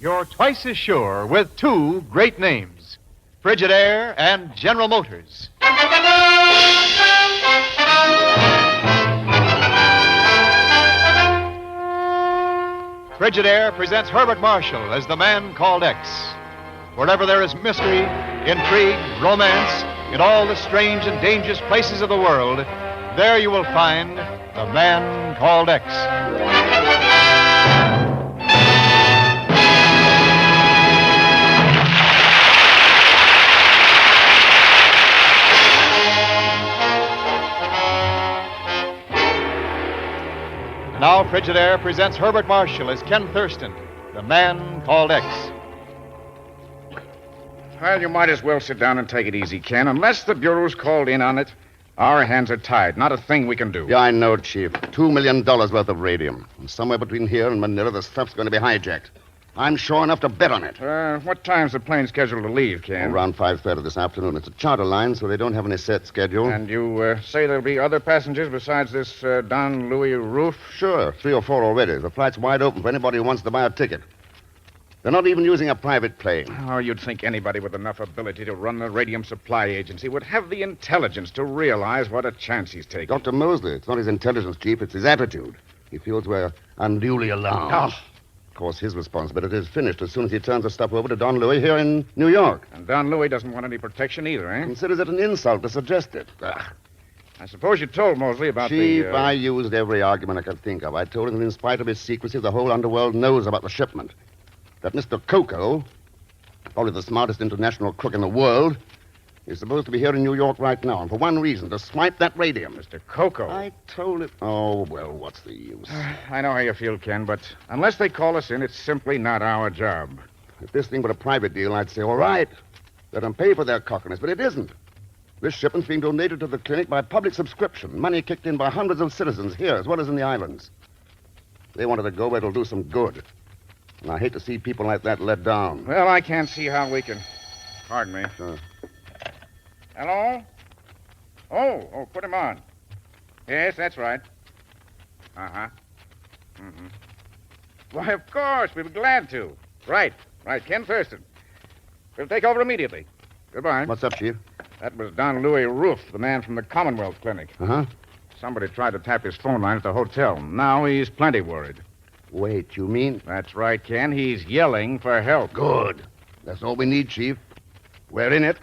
You're twice as sure with two great names, Frigidaire and General Motors. Frigidaire presents Herbert Marshall as the man called X. Wherever there is mystery, intrigue, romance, in all the strange and dangerous places of the world, there you will find the man called X. Now Frigidaire presents Herbert Marshall as Ken Thurston, the man called X. Well, you might as well sit down and take it easy, Ken. Unless the Bureau's called in on it, our hands are tied. Not a thing we can do. Yeah, I know, Chief. $2 million worth of radium. And somewhere between here and Manila, the stuff's going to be hijacked. I'm sure enough to bet on it. What time's the plane scheduled to leave, Ken? Around 5:30 this afternoon. It's a charter line, so they don't have any set schedule. And you say there'll be other passengers besides this Don Louis Roof? Sure, 3 or 4 already. The flight's wide open for anybody who wants to buy a ticket. They're not even using a private plane. Oh, you'd think anybody with enough ability to run the radium supply agency would have the intelligence to realize what a chance he's taking. Dr. Mosley, it's not his intelligence, Chief, it's his attitude. He feels we're unduly alarmed. Oh. Of course, his responsibility is finished as soon as he turns the stuff over to Don Louis here in New York. And Don Louis doesn't want any protection either, eh? Considers it an insult to suggest it. I suppose you told Mosley about Chief, I used every argument I could think of. I told him that in spite of his secrecy, the whole underworld knows about the shipment. That Mr. Coco, probably the smartest international crook in the world, is supposed to be here in New York right now, and for one reason, to swipe that radium. Mr. Coco. I told him... Oh, well, what's the use? I know how you feel, Ken, but unless they call us in, it's simply not our job. If this thing were a private deal, I'd say, all right, let them pay for their cockiness, but it isn't. This shipment's being donated to the clinic by public subscription, money kicked in by hundreds of citizens here as well as in the islands. They wanted to go where it'll do some good. And I hate to see people like that let down. Well, I can't see how we can... Pardon me. Sure. Hello? Oh, put him on. Yes, that's right. Uh-huh. Mm-hmm. Why, of course, we'd be glad to. Right, Ken Thurston. We'll take over immediately. Goodbye. What's up, Chief? That was Don Louis Roof, the man from the Commonwealth Clinic. Uh-huh. Somebody tried to tap his phone line at the hotel. Now he's plenty worried. Wait, you mean? That's right, Ken. He's yelling for help. Good. That's all we need, Chief. We're in it.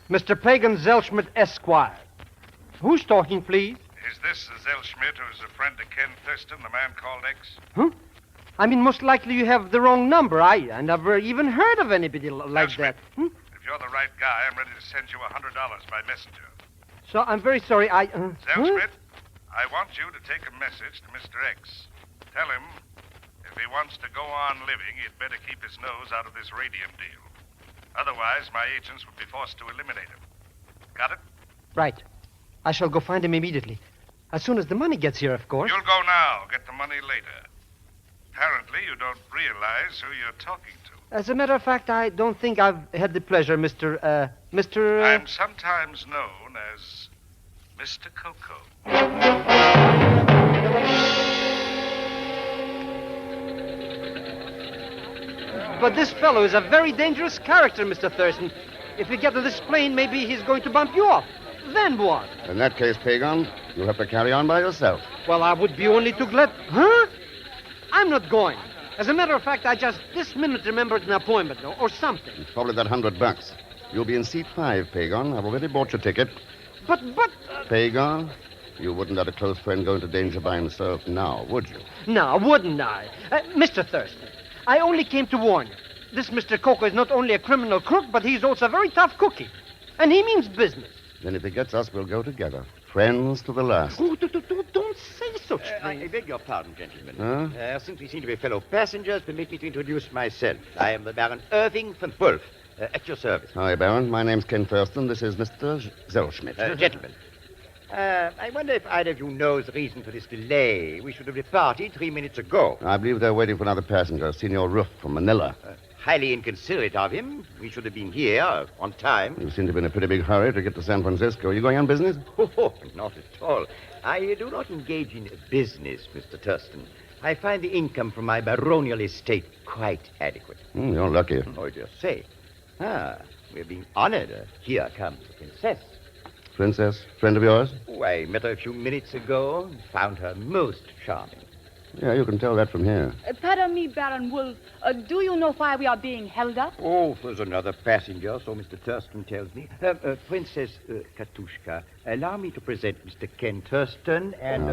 Mr. Pagan Zellschmidt, Esquire. Who's talking, please? Is this the Zellschmidt who's a friend of Ken Thurston, the man called X? Huh? I mean, most likely you have the wrong number. I never even heard of anybody like that. If you're the right guy, I'm ready to send you $100 by messenger. So I'm very sorry. Zellschmidt, I want you to take a message to Mr. X. Tell him if he wants to go on living, he'd better keep his nose out of this radium deal. Otherwise, my agents would be forced to eliminate him. Got it? Right. I shall go find him immediately. As soon as the money gets here, of course. You'll go now. Get the money later. Apparently, you don't realize who you're talking to. As a matter of fact, I don't think I've had the pleasure, Mr. I'm sometimes known as Mr. Coco. But this fellow is a very dangerous character, Mr. Thurston. If you get to this plane, maybe he's going to bump you off. Then what? In that case, Pagan, you'll have to carry on by yourself. Well, I would be only too glad... Huh? I'm not going. As a matter of fact, I just this minute remembered an appointment or something. It's probably that $100. You'll be in seat 5, Pagan. I've already bought your ticket. But... Pagan, you wouldn't let a close friend go into danger by himself now, would you? No, wouldn't I? Mr. Thurston, I only came to warn you. This Mr. Coco is not only a criminal crook, but he's also a very tough cookie. And he means business. Then if he gets us, we'll go together. Friends to the last. Oh, don't say such things. I beg your pardon, gentlemen. Huh? Since we seem to be fellow passengers, permit me to introduce myself. I am the Baron Irving von Wolf, at your service. Hi, Baron. My name's Ken Thurston. This is Mr. Zellschmidt. Gentlemen, I wonder if either of you knows the reason for this delay. We should have departed 3 minutes ago. I believe they're waiting for another passenger, Senor Ruff from Manila. highly inconsiderate of him. We should have been here on time. You seem to be in a pretty big hurry to get to San Francisco. Are you going on business? Oh, not at all. I do not engage in business, Mr. Thurston. I find the income from my baronial estate quite adequate. You're lucky. Oh, I dare say. We're being honored. Here comes the princess. Princess, friend of yours? Oh, I met her a few minutes ago and found her most charming. Yeah, you can tell that from here. Pardon me, Baron Wolf. Do you know why we are being held up? Oh, there's another passenger, so Mr. Thurston tells me. Princess Katushka, allow me to present Mr. Ken Thurston and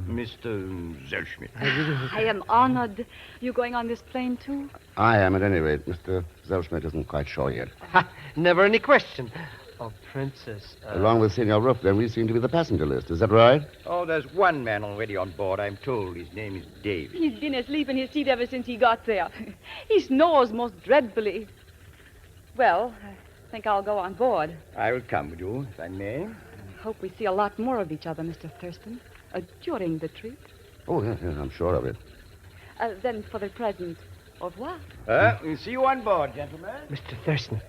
Mr. Zellschmidt. I am honored. You going on this plane, too? I am, at any rate. Mr. Zellschmidt isn't quite sure yet. Never any question. Oh, Princess. Along with Senor Ruff, then, we seem to be the passenger list. Is that right? Oh, there's one man already on board, I'm told. His name is David. He's been asleep in his seat ever since he got there. He snores most dreadfully. Well, I think I'll go on board. I will come with you, if I may. I hope we see a lot more of each other, Mr. Thurston, during the trip. Oh, yes, I'm sure of it. Then, for the present, au revoir. We'll see you on board, gentlemen. Mr. Thurston,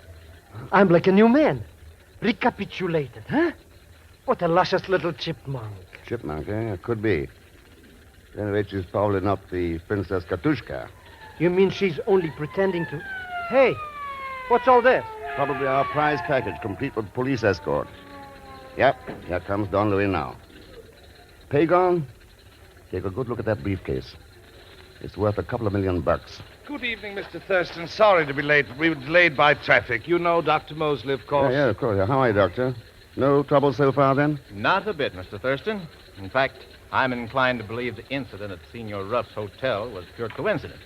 I'm like a new man. Recapitulated, huh? What a luscious little chipmunk. Chipmunk, eh? It could be. At any rate, she's probably not the Princess Katushka. You mean she's only pretending to... Hey, what's all this? Probably our prize package, complete with police escort. Yep, here comes Don Louis now. Pagon, take a good look at that briefcase. It's worth $2 million. Good evening, Mr. Thurston. Sorry to be late, but we were delayed by traffic. You know Dr. Mosley, of course. Yeah, of course. How are you, Doctor? No trouble so far, then? Not a bit, Mr. Thurston. In fact, I'm inclined to believe the incident at Senor Ruff's hotel was pure coincidence.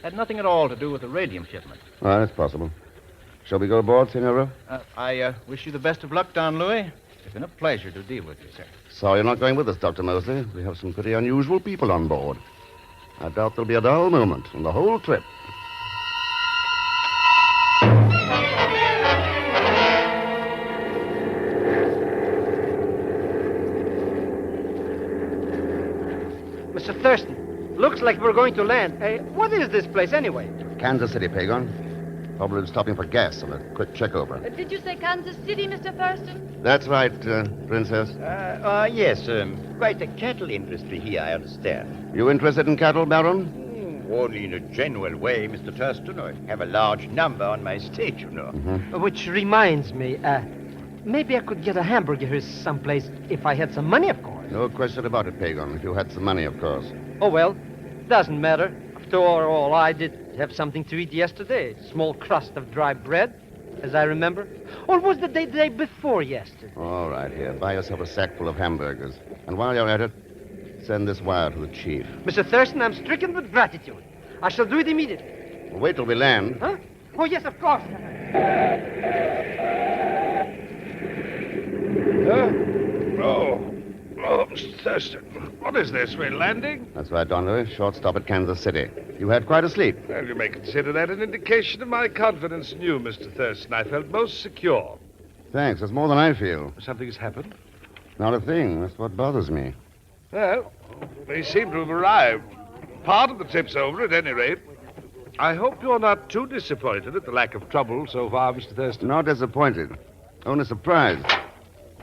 Had nothing at all to do with the radium shipment. Oh, that's possible. Shall we go aboard, Senor Ruff? I wish you the best of luck, Don Louis. It's been a pleasure to deal with you, sir. Sorry you're not going with us, Dr. Mosley. We have some pretty unusual people on board. I doubt there'll be a dull moment on the whole trip. Mr. Thurston, looks like we're going to land. What is this place, anyway? Kansas City, Pagon. Probably stopping for gas and a quick check over. Did you say Kansas City, Mr. Thurston? That's right, Princess. Yes, quite a cattle industry here, I understand. You interested in cattle, Baron? Only in a general way, Mr. Thurston. I have a large number on my estate, you know. Mm-hmm. Which reminds me, maybe I could get a hamburger here someplace if I had some money, of course. No question about it, Pagon. If you had some money, of course. Oh, well, doesn't matter. After all, I did have something to eat yesterday. Small crust of dry bread, as I remember. Or was the day before yesterday? All right, here. Buy yourself a sack full of hamburgers. And while you're at it, send this wire to the chief. Mr. Thurston, I'm stricken with gratitude. I shall do it immediately. Well, wait till we land. Huh? Oh, yes, of course. Oh, Mr. Thurston. What is this? We're landing? That's right, Don Louis. Short stop at Kansas City. You had quite a sleep. Well, you may consider that an indication of my confidence in you, Mr. Thurston. I felt most secure. Thanks. That's more than I feel. Something's happened? Not a thing. That's what bothers me. Well, they seem to have arrived. Part of the trip's over, at any rate. I hope you're not too disappointed at the lack of trouble so far, Mr. Thurston. Not disappointed. Only surprised.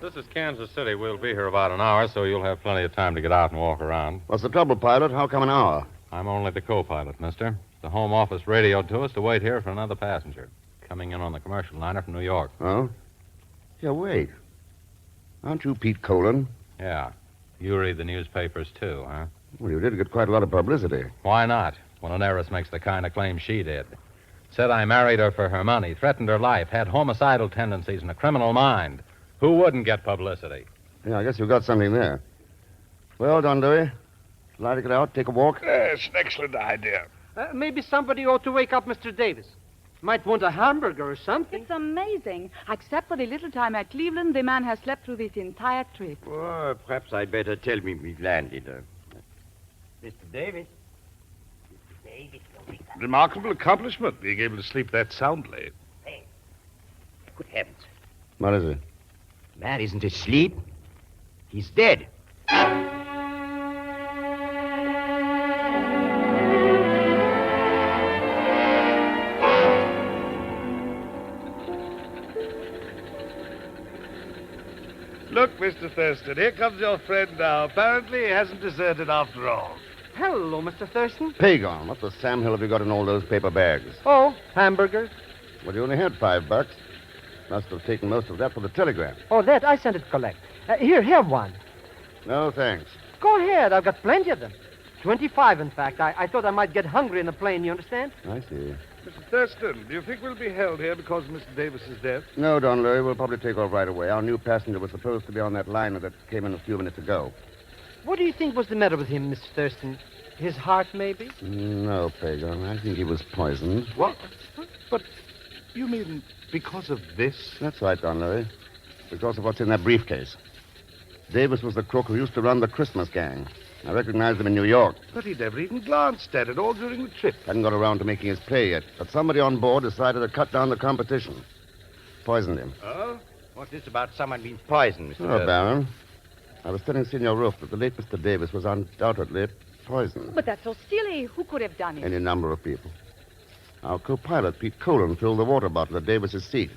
This is Kansas City. We'll be here about an hour, so you'll have plenty of time to get out and walk around. What's the trouble, pilot? How come an hour? I'm only the co-pilot, mister. The home office radioed to us to wait here for another passenger. Coming in on the commercial liner from New York. Oh? Yeah, wait. Aren't you Pete Colon? Yeah. You read the newspapers, too, huh? Well, you did get quite a lot of publicity. Why not, when an heiress makes the kind of claim she did? Said I married her for her money, threatened her life, had homicidal tendencies and a criminal mind. Who wouldn't get publicity? Yeah, I guess you've got something there. Well, Don Louis, like to get out, take a walk? Yes, an excellent idea. Maybe somebody ought to wake up Mr. Davis. Might want a hamburger or something. It's amazing. Except for the little time at Cleveland, the man has slept through this entire trip. Well, perhaps I'd better tell me we've landed. Mr. Davis. Mr. Davis, wake up. Remarkable accomplishment, being able to sleep that soundly. Hey, good heavens. What is it? Man isn't asleep. He's dead. Look, Mr. Thurston, here comes your friend now. Apparently he hasn't deserted after all. Hello, Mr. Thurston. Pagon, what the Sam Hill have you got in all those paper bags? Oh, hamburgers. Well, you only had $5. Must have taken most of that for the telegram. Oh, that I sent it to collect. Here, have one. No, thanks. Go ahead. I've got plenty of them. 25, in fact. I thought I might get hungry in the plane, you understand? I see. Mr. Thurston, do you think we'll be held here because of Mr. Davis's death? No, Don Louis, we'll probably take off right away. Our new passenger was supposed to be on that liner that came in a few minutes ago. What do you think was the matter with him, Mr. Thurston? His heart, maybe? No, Pagon. I think he was poisoned. What? But you mean because of this? That's right, Don Louis. Because of what's in that briefcase. Davis was the crook who used to run the Christmas gang. I recognized him in New York. But he never even glanced at it all during the trip. Hadn't got around to making his play yet. But somebody on board decided to cut down the competition. Poisoned him. Oh? What's this about someone being poisoned, Mr. Oh, Thurston? Baron. I was telling Senor Roof that the late Mr. Davis was undoubtedly poisoned. But that's so silly. Who could have done it? Any number of people. Our co-pilot, Pete Colon, filled the water bottle at Davis's seat.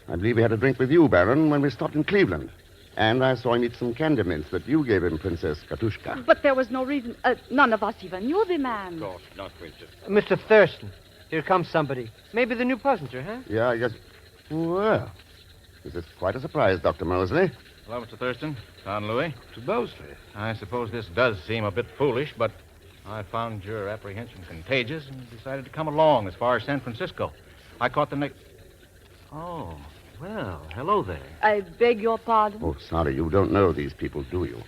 I believe he had a drink with you, Baron, when we stopped in Cleveland. And I saw him eat some candy mints that you gave him, Princess Katushka. But there was no reason. None of us even knew the man. Of course not, Princess. Mr. Thurston, here comes somebody. Maybe the new passenger, huh? Yeah, I guess. Well, this is quite a surprise, Dr. Mosley. Hello, Mr. Thurston. Don Louis. To Mosley. I suppose this does seem a bit foolish, but I found your apprehension contagious and decided to come along as far as San Francisco. I caught the next... Oh, well, hello there. I beg your pardon. Oh, sorry, you don't know these people, do you?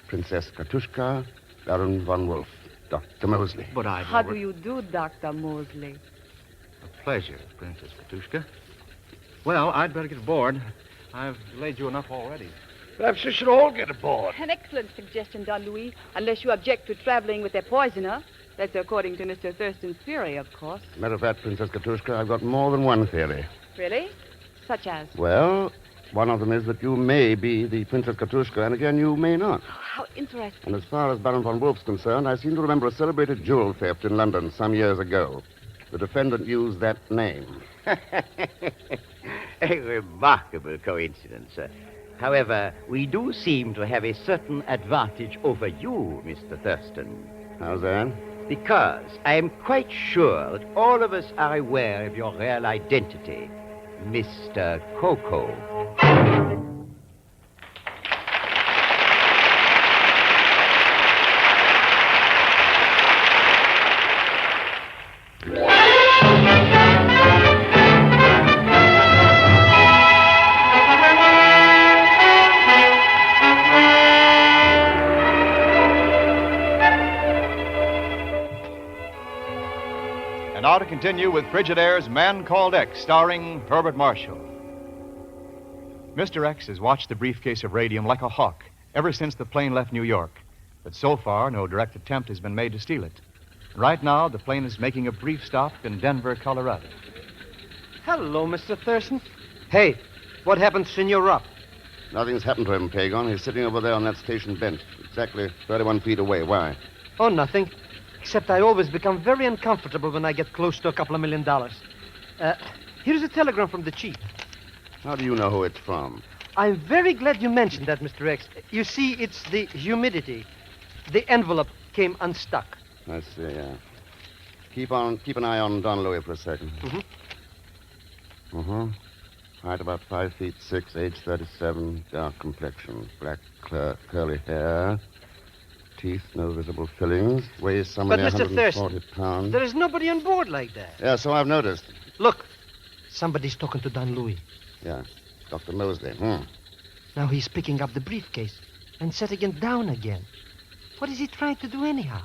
Princess Katushka, Baron von Wolf, Dr. Mosley. But I... How do you do, Dr. Mosley? A pleasure, Princess Katushka. Well, I'd better get aboard. I've laid you enough already. Perhaps we should all get aboard. An excellent suggestion, Don Louis, unless you object to traveling with a poisoner. That's according to Mr. Thurston's theory, of course. Matter of fact, Princess Katushka, I've got more than one theory. Really? Such as? Well, one of them is that you may be the Princess Katushka, and again, you may not. Oh, how interesting. And as far as Baron von Wolf's concerned, I seem to remember a celebrated jewel theft in London some years ago. The defendant used that name. A remarkable coincidence. However, we do seem to have a certain advantage over you, Mr. Thurston. How's that? Because I am quite sure that all of us are aware of your real identity, Mr. Coco. And now to continue with Frigidaire's Man Called X, starring Herbert Marshall. Mr. X has watched the briefcase of radium like a hawk ever since the plane left New York. But so far, no direct attempt has been made to steal it. Right now, the plane is making a brief stop in Denver, Colorado. Hello, Mr. Thurston. Hey, what happened to Senor Rupp? Nothing's happened to him, Pagon. He's sitting over there on that station bench, exactly 31 feet away. Why? Oh, nothing. Except I always become very uncomfortable when I get close to a couple of $1 million. Here's a telegram from the chief. How do you know who it's from? I'm very glad you mentioned that, Mr. X. You see, it's the humidity. The envelope came unstuck. I see, yeah. Keep an eye on Don Louis for a second. Height about 5'6", age 37, dark complexion, black curly hair, teeth, no visible fillings, weighs somewhere But, Mr. 140 Thurston, pounds. there is nobody on board like that. Yeah, so I've noticed. Look, somebody's talking to Don Louis. Yeah, Dr. Mosley. Now he's picking up the briefcase and setting it down again. What is he trying to do anyhow?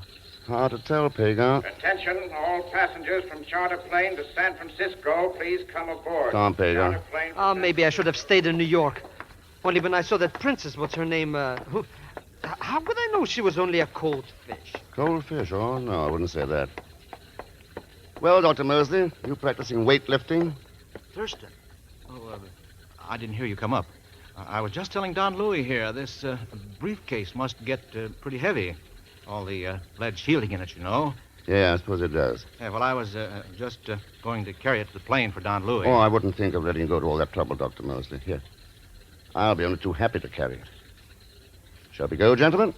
Hard to tell, Pagan. Attention, all passengers from charter plane to San Francisco, please come aboard. Come on, Pagan. Charter plane Oh, maybe I should have stayed in New York. Only when I saw that princess, what's her name, how could I know she was only a cold fish? Cold fish? Oh, no, I wouldn't say that. Well, Dr. Mosley, you practicing weightlifting? Thurston. Oh, I didn't hear you come up. I was just telling Don Louis here, this briefcase must get pretty heavy. All the lead shielding in it, you know. Yeah, I suppose it does. Yeah, well, I was just going to carry it to the plane for Don Louis. Oh, I wouldn't think of letting you go to all that trouble, Dr. Mosley. Here. I'll be only too happy to carry it. Shall we go, gentlemen?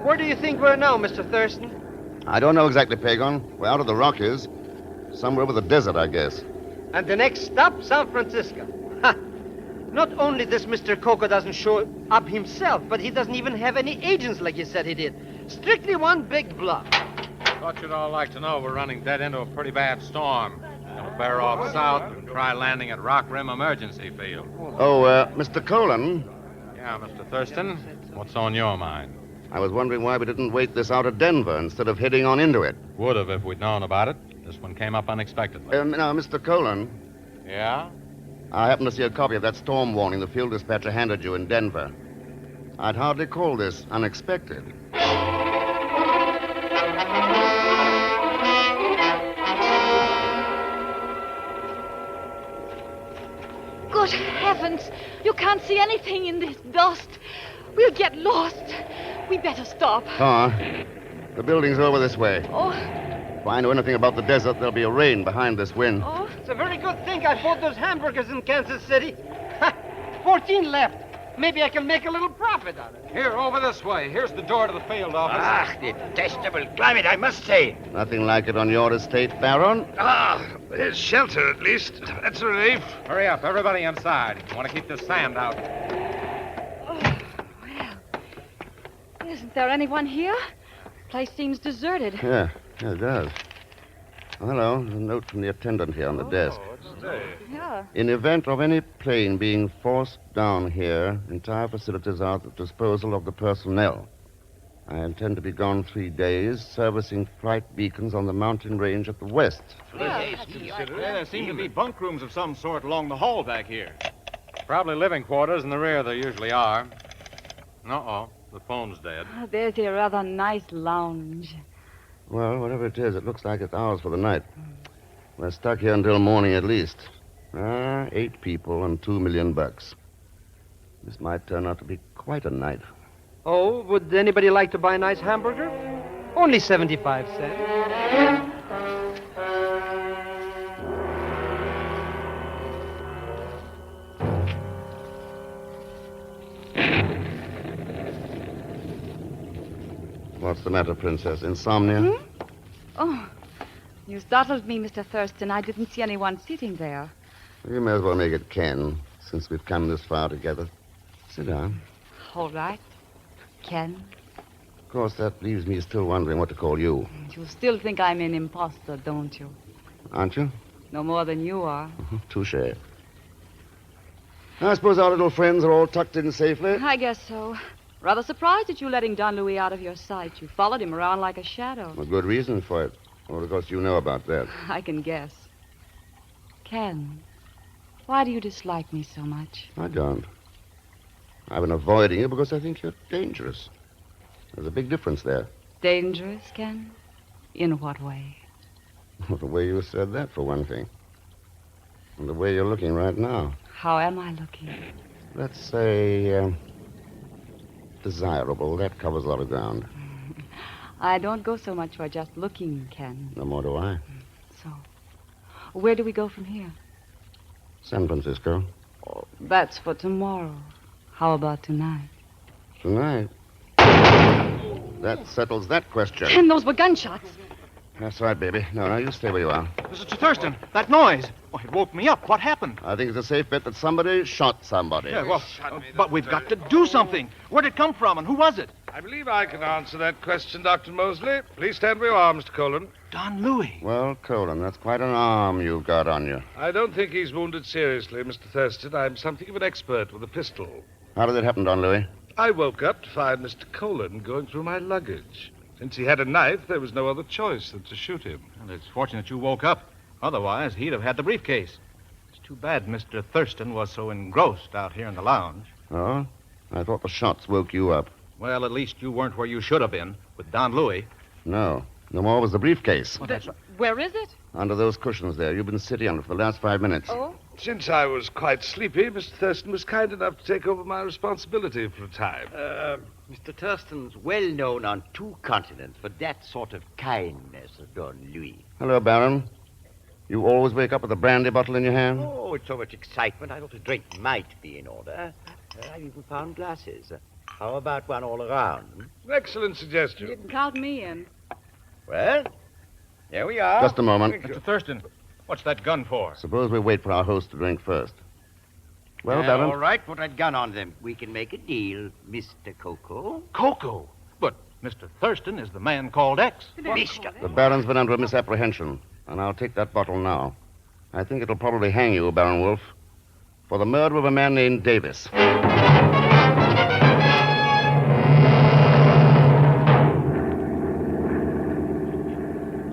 Where do you think we're now, Mr. Thurston? I don't know exactly, Pagon. We're out of the Rockies. Somewhere over the desert, I guess. And the next stop, San Francisco. Ha! Not only this Mr. Coco doesn't show up himself, but he doesn't even have any agents like you said he did. Strictly one big bluff. Thought you'd all like to know we're running dead into a pretty bad storm. Gonna bear off south and try landing at Rock Rim Emergency Field. Oh, Mr. Colon. Yeah, Mr. Thurston, what's on your mind? I was wondering why we didn't wait this out of Denver instead of heading on into it. Would have if we'd known about it. This one came up unexpectedly. Now, Mr. Colon. Yeah? I happened to see a copy of that storm warning the field dispatcher handed you in Denver. I'd hardly call this unexpected. Good heavens! You can't see anything in this dust. We'll get lost. We better stop. The building's over this way. Oh, If I know anything about the desert, there'll be a rain behind this wind. oh. It's a very good thing I bought those hamburgers in Kansas City. Ha! 14 left. Maybe I can make a little profit on it. Here, over this way. Here's the door to the field office. Ah, detestable climate, I must say. Nothing like it on your estate, Baron. There's shelter at least. That's a relief. Hurry up, everybody inside. Want to keep this sand out. Isn't there anyone here? Place seems deserted. Yeah, it does. Oh, hello. There's a note from the attendant here on the desk. Yeah. In event of any plane being forced down here, entire facilities are at the disposal of the personnel. I intend to be gone 3 days, servicing flight beacons on the mountain range at the west. Yeah, there seem to be bunk rooms of some sort along the hall back here. Probably living quarters in the rear there usually are. Uh-oh, the phone's dead. There's a rather nice lounge. Well, whatever it is, it looks like it's ours for the night. We're stuck here until morning at least. 8 people and $2 million. This might turn out to be quite a night. Oh, would anybody like to buy a nice hamburger? Only 75 cents. What's the matter, Princess? Insomnia? Oh, you startled me, Mr. Thurston. I didn't see anyone sitting there. You may as well make it Ken, since we've come this far together. Sit down. All right. Ken, Of course, that leaves me still wondering what to call you. you still think I'm an imposter, don't you? Aren't you? No more than you are. Touché. I suppose our little friends are all tucked in safely. I guess so. Rather surprised at you letting Don Louis out of your sight. You followed him around like a shadow. A good reason for it. Well, of course, you know about that. I can guess. Ken, why do you dislike me so much? I don't. I've been avoiding you because I think you're dangerous. There's a big difference there. Dangerous, Ken? In what way? The way you said that, for one thing. And the way you're looking right now. How am I looking? Let's say, desirable. That covers a lot of ground. I don't go so much for just looking, Ken. No more do I. So, where do we go from here? San Francisco. Oh, that's for tomorrow. How about tonight? Tonight. That settles that question. Ken, those were gunshots. That's right, baby. No, you stay where you are. Mr. Thurston, that noise. Oh, it woke me up. What happened? I think it's a safe bet that somebody shot somebody. Yeah, well, but we've got to do something. Where'd it come from, and who was it? I believe I can answer that question, Dr. Mosley. Please stand where you are, Mr. Colon. Don Louis. Well, Colin, that's quite an arm you've got on you. I don't think he's wounded seriously, Mr. Thurston. I'm something of an expert with a pistol. How did it happen, Don Louis? I woke up to find Mr. Colon going through my luggage. Since he had a knife, there was no other choice than to shoot him. Well, it's fortunate you woke up. Otherwise, he'd have had the briefcase. It's too bad Mr. Thurston was so engrossed out here in the lounge. Oh? I thought the shots woke you up. Well, at least you weren't where you should have been, with Don Louis. No. No more was the briefcase. Oh, that's right. Where is it? Under those cushions there. You've been sitting on it for the last 5 minutes. Oh? Since I was quite sleepy, Mr. Thurston was kind enough to take over my responsibility for a time. Mr. Thurston's well known on 2 continents for that sort of kindness, Don Louis. Hello, Baron. You always wake up with a brandy bottle in your hand? Oh, it's so much excitement. I thought a drink might be in order. I've even found glasses. How about one all around? An excellent suggestion. You didn't count me in. Well, there we are. Just a moment. Mr. Thurston, what's that gun for? Suppose we wait for our host to drink first. Well, All Baron? right, put that gun on them. We can make a deal, Mr. Coco. Coco? But Mr. Thurston is the man called X. Mister. The Baron's been under a misapprehension, and I'll take that bottle now. I think it'll probably hang you, Baron Wolf, for the murder of a man named Davis.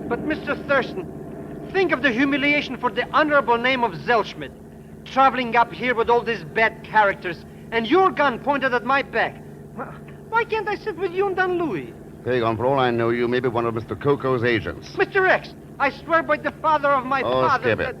But, Mr. Thurston, think of the humiliation for the honorable name of Zellschmidt. Traveling up here with all these bad characters, and your gun pointed at my back. Why can't I sit with you and Don Louis? Pagon, for all I know, you may be one of Mr. Coco's agents. Mr. X, I swear by the father of my Oh, father skip it.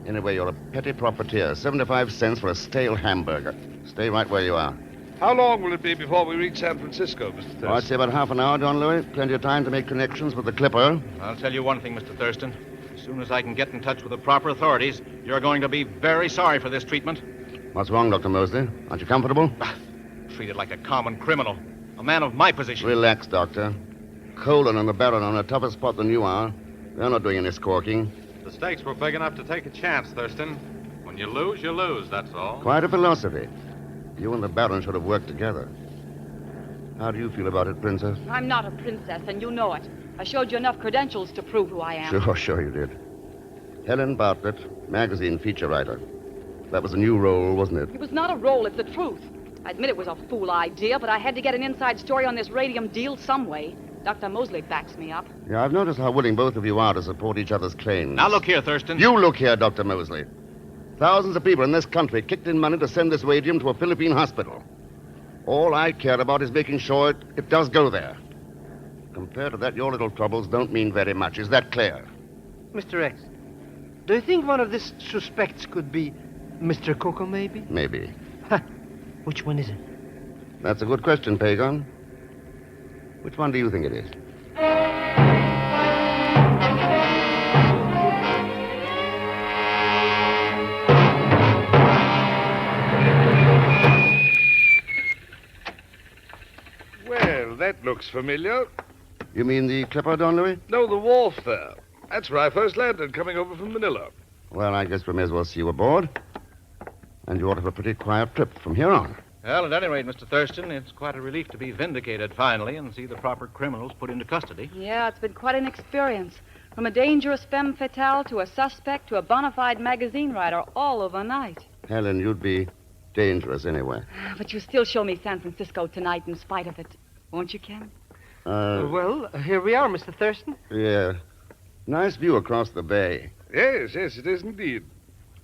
Anyway, you're a petty profiteer. 75 cents for a stale hamburger. Stay right where you are. How long will it be before we reach San Francisco, Mr. Thurston? I'd say about half an hour, Don Louis. Plenty of time to make connections with the Clipper. I'll tell you one thing, Mr. Thurston. As soon as I can get in touch with the proper authorities, you're going to be very sorry for this treatment. What's wrong, Dr. Mosley? Aren't you comfortable? Treated like a common criminal. A man of my position. Relax, Doctor. Colin and the Baron are in a tougher spot than you are. They're not doing any squawking. The stakes were big enough to take a chance, Thurston. When you lose, that's all. Quite a philosophy. You and the Baron should have worked together. How do you feel about it, Princess? I'm not a princess, and you know it. I showed you enough credentials to prove who I am. Sure you did. Helen Bartlett, magazine feature writer. That was a new role, wasn't it? It was not a role, it's the truth. I admit it was a fool idea, but I had to get an inside story on this radium deal some way. Dr. Mosley backs me up. Yeah, I've noticed how willing both of you are to support each other's claims. Now look here, Thurston. You look here, Dr. Mosley. Thousands of people in this country kicked in money to send this radium to a Philippine hospital. All I care about is making sure it does go there. Compared to that, your little troubles don't mean very much. Is that clear? Mr. X, do you think one of these suspects could be Mr. Coco, maybe? Maybe. Which one is it? That's a good question, Pagon. Which one do you think it is? Well, that looks familiar. You mean the Clipper, Don Louis? No, the wharf there. That's where I first landed, coming over from Manila. Well, I guess we may as well see you aboard. And you ought to have a pretty quiet trip from here on. Well, at any rate, Mr. Thurston, it's quite a relief to be vindicated finally and see the proper criminals put into custody. Yeah, it's been quite an experience. From a dangerous femme fatale to a suspect to a bona fide magazine writer all overnight. Helen, you'd be dangerous anyway. But you still show me San Francisco tonight in spite of it. Won't you, Ken? Well, here we are, Mr. Thurston. Yeah. Nice view across the bay. Yes, it is indeed.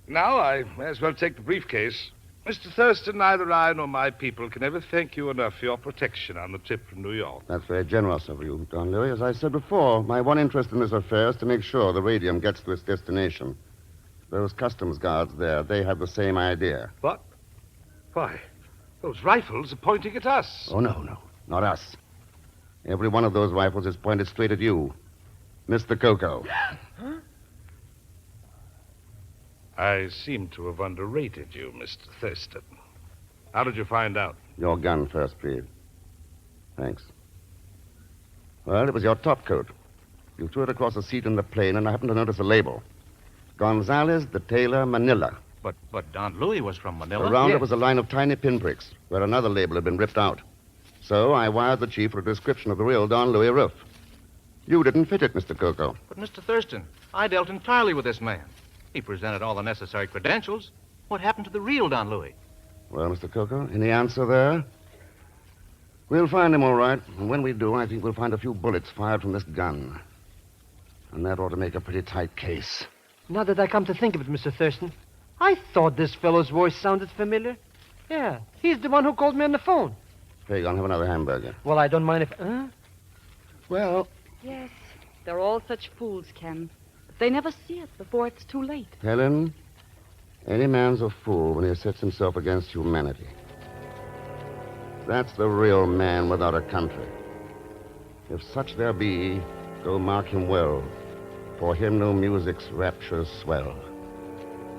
Now I may as well take the briefcase. Mr. Thurston, neither I nor my people can ever thank you enough for your protection on the trip from New York. That's very generous of you, Don Louis. As I said before, my one interest in this affair is to make sure the radium gets to its destination. Those customs guards there, they have the same idea. What? Why, those rifles are pointing at us. Oh, no, not us. Every one of those rifles is pointed straight at you, Mr. Coco. Huh? I seem to have underrated you, Mr. Thurston. How did you find out? Your gun first, please. Thanks. Well, it was your topcoat. You threw it across the seat in the plane, and I happened to notice a label. Gonzalez, the tailor, Manila. But Don Louis was from Manila. Around it was a line of tiny pinpricks, where another label had been ripped out. So I wired the chief for a description of the real Don Louis roof. You didn't fit it, Mr. Coco. But, Mr. Thurston, I dealt entirely with this man. He presented all the necessary credentials. What happened to the real Don Louis? Well, Mr. Coco, any answer there? We'll find him all right. And when we do, I think we'll find a few bullets fired from this gun. And that ought to make a pretty tight case. Now that I come to think of it, Mr. Thurston, I thought this fellow's voice sounded familiar. Yeah, he's the one who called me on the phone. Pagon, have another hamburger. Well, I don't mind if... Well... Yes, they're all such fools, Ken. But they never see it before it's too late. Helen, Any man's a fool when he sets himself against humanity. That's the real man without a country. If such there be, go mark him well. For him no music's raptures swell.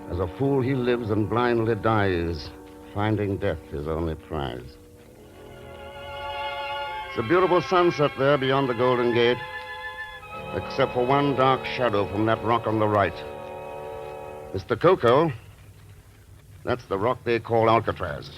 As a fool he lives and blindly dies, finding death his only prize. It's a beautiful sunset there beyond the Golden Gate, except for one dark shadow from that rock on the right. Mr. Coco, that's the rock they call Alcatraz.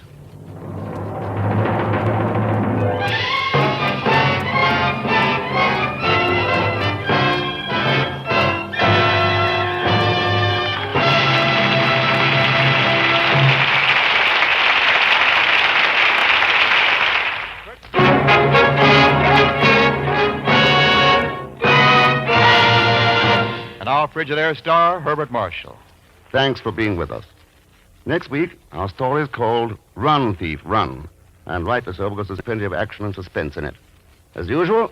And our Frigidaire star, Herbert Marshall. Thanks for being with us. Next week, our story is called Run, Thief, Run. And rightly so, because there's plenty of action and suspense in it. As usual,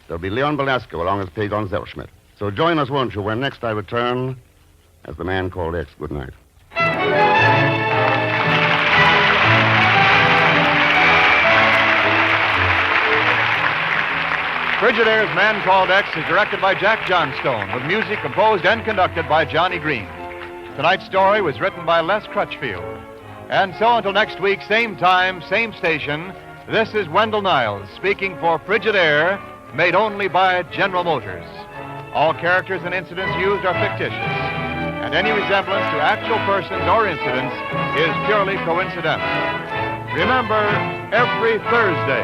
there'll be Leon Belasco along as Pagon Zellschmidt. So join us, won't you, when next I return as the man called X. Good night. Frigidaire's Man Called X is directed by Jack Johnstone, with music composed and conducted by Johnny Green. Tonight's story was written by Les Crutchfield. And so until next week, same time, same station, this is Wendell Niles speaking for Frigidaire, made only by General Motors. All characters and incidents used are fictitious, and any resemblance to actual persons or incidents is purely coincidental. Remember, every Thursday,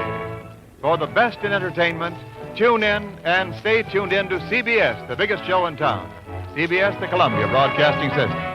for the best in entertainment, tune in and stay tuned in to CBS, the biggest show in town. CBS, the Columbia Broadcasting System.